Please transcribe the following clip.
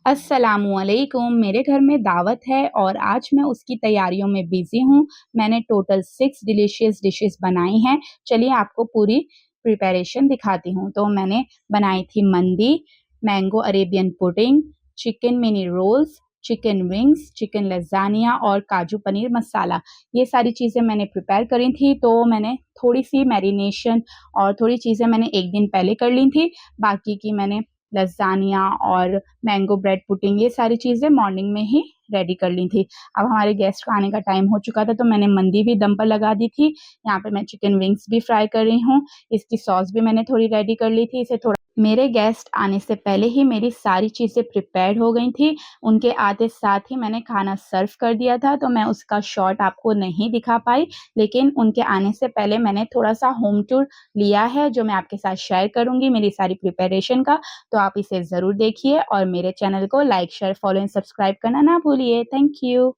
अस्सलामुअलैकुम। मेरे घर में दावत है और आज मैं उसकी तैयारियों में बिज़ी हूँ। मैंने टोटल 6 डिलीशियस डिशेज़ बनाई हैं। चलिए आपको पूरी प्रिपरेशन दिखाती हूँ। तो मैंने बनाई थी mandi, mango Arabian pudding, chicken mini rolls, chicken wings, chicken lasagna और काजू पनीर मसाला। ये सारी चीज़ें मैंने प्रिपेयर करी थी, तो मैंने थोड़ी-सी मैरिनेशन और थोड़ी चीज़ें मैंने 1 दिन पहले कर ली थी। बाकी की मैंने लज़ानिया और मैंगो ब्रेड पुडिंग ये सारी चीज़ें मॉर्निंग में ही रेडी कर ली थी। अब हमारे गेस्ट का आने का टाइम हो चुका था, तो मैंने मंदी भी दम पर लगा दी थी। यहाँ पे मैं चिकन विंग्स भी फ्राई कर रही हूँ। इसकी सॉस भी मैंने थोड़ी रेडी कर ली थी। इसे थोड़ा मेरे गेस्ट आने से पहले ही मेरी सारी चीज़ें प्रिपेयर्ड हो गई थी। उनके आते साथ ही मैंने खाना सर्व कर दिया था, तो मैं उसका शॉट आपको नहीं दिखा पाई। लेकिन उनके आने से पहले मैंने थोड़ा-सा होम टूर लिया है, जो मैं आपके साथ शेयर करूँगी मेरी सारी प्रिपरेशन का। तो आप इसे ज़रूर देखिए और मेरे चैनल को like, share, follow and subscribe करना ना भूलिए। Thank you.